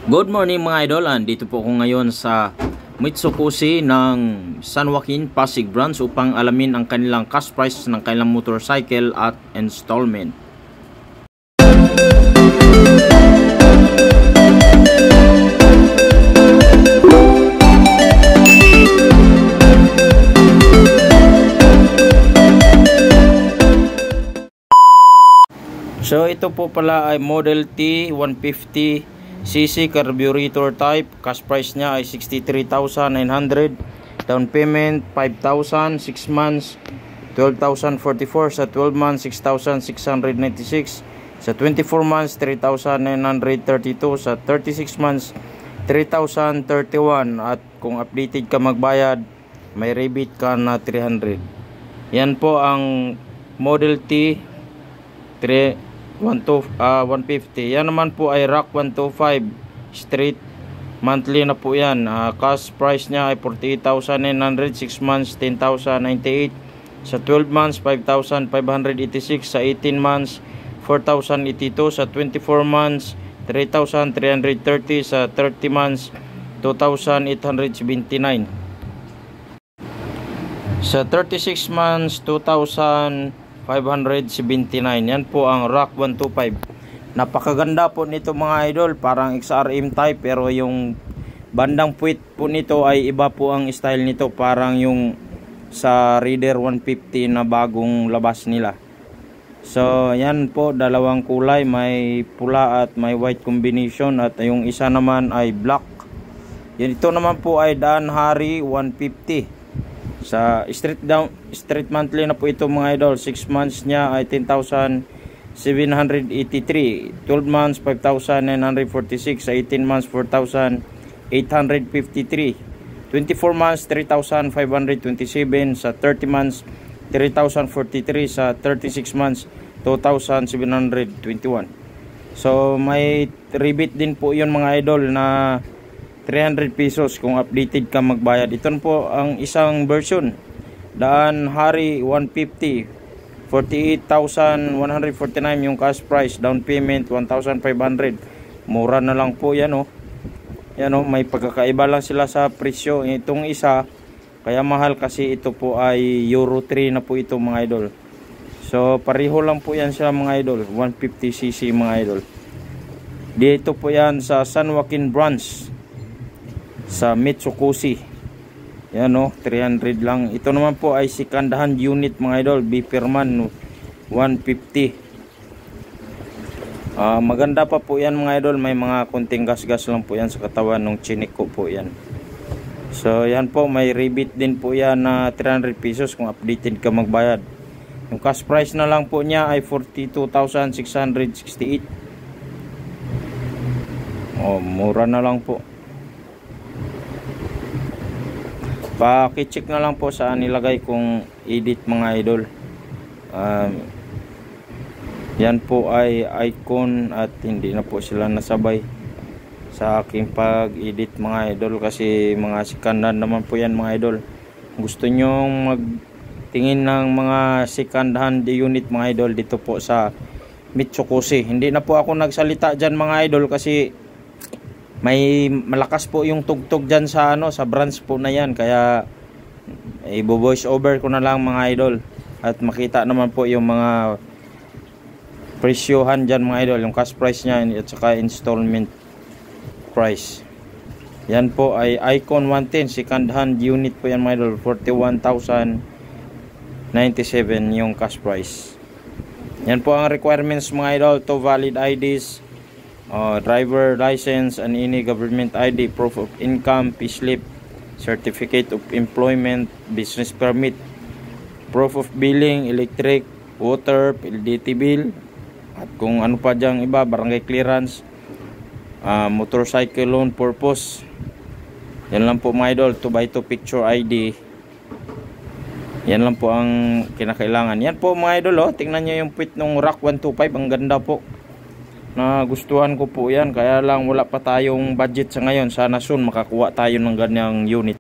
Good morning mga idol, dito po ako ngayon sa Mitsukoshi ng San Joaquin, Pasig branch upang alamin ang kanilang cash price ng kanilang motorcycle at installment. So ito po pala ay Model T 150cc carburetor type. Cash price niya ay 63,900. Down payment 5,000, 6 months 12,044, sa 12 months 6,696, sa 24 months 3,932, sa 36 months 3,031, at kung updated ka magbayad may rebate ka na 300. Yan po ang Model T 150. Yan naman po ay Rock 125 straight monthly na po yan. Cash price niya ay 48,900, 6 months 10,098, sa 12 months 5,586, sa 18 months 4,082, sa 24 months 3,330, sa 30 months 2,879, sa 36 months 2,579. Yan po ang Rock 125. Napakaganda po nito mga idol, parang XRM type, pero yung bandang puwit po nito ay iba po ang style nito, parang yung sa Raider 150 na bagong labas nila. So yan po, dalawang kulay, may pula at may white combination, at yung isa naman ay black. Yan, ito naman po ay Daan Hari 150. Sa street monthly na po ito mga idol. 6 months niya ay 10,783, 12 months 5,946, sa 18 months 4,853, 24 months 3,527, sa 30 months 3,043, sa 36 months 2,721. So may rebate din po yun mga idol na 300 pesos kung updated ka magbayad. Ito po ang isang version, Daan Hari 150, 48,149 yung cash price, down payment 1,500. Mura na lang po yan oh. Yan oh, may pagkakaiba lang sila sa presyo. Itong isa kaya mahal kasi ito po ay Euro 3 na po ito mga idol. So pareho lang po yan sila mga idol, 150cc mga idol. Dito po yan sa San Joaquin branch sa Mitsukoshi. Yan o, 300 lang. Ito naman po ay second-hand unit mga idol, Bipperman 150. Maganda pa po yan mga idol, may mga kunting gas-gas lang po yan sa katawan ng chinik ko po yan. So yan po, may rebate din po yan na 300 pesos kung updated ka magbayad. Yung cash price na lang po niya ay 42,668. Mura na lang po. Paki-check na lang po saan nilagay kong edit mga idol. Yan po ay icon at hindi na po sila nasabay sa aking pag-edit mga idol, kasi mga second-hand naman po yan mga idol. Gusto nyong magtingin ng mga second-hand unit mga idol, dito po sa Mitsukoshi. Hindi na po ako nagsalita dyan mga idol kasi may malakas po yung tugtog dyan sa sa branch po na yan, kaya i-voice over ko na lang mga idol, at makita naman po yung mga presyohan dyan mga idol, yung cash price nya at saka installment price. Yan po ay Icon 110 second hand unit po yan mga idol, 41,097 yung cash price. Yan po ang requirements mga idol: to valid IDs, driver license and any government ID, proof of income, payslip, certificate of employment, business permit, proof of billing, electric, water, PLDT bill, at kung ano pa dyang iba, barangay clearance, motorcycle loan purpose. Yan lang po mga idol, 2x2 picture ID. Yan lang po ang kinakailangan. Yan po mga idol, tingnan nyo yung puwit ng Rock 125, ang ganda po. Nagustuhan ko po yan, kaya lang wala pa tayong budget sa ngayon. Sana soon makakuha tayo ng ganyang unit.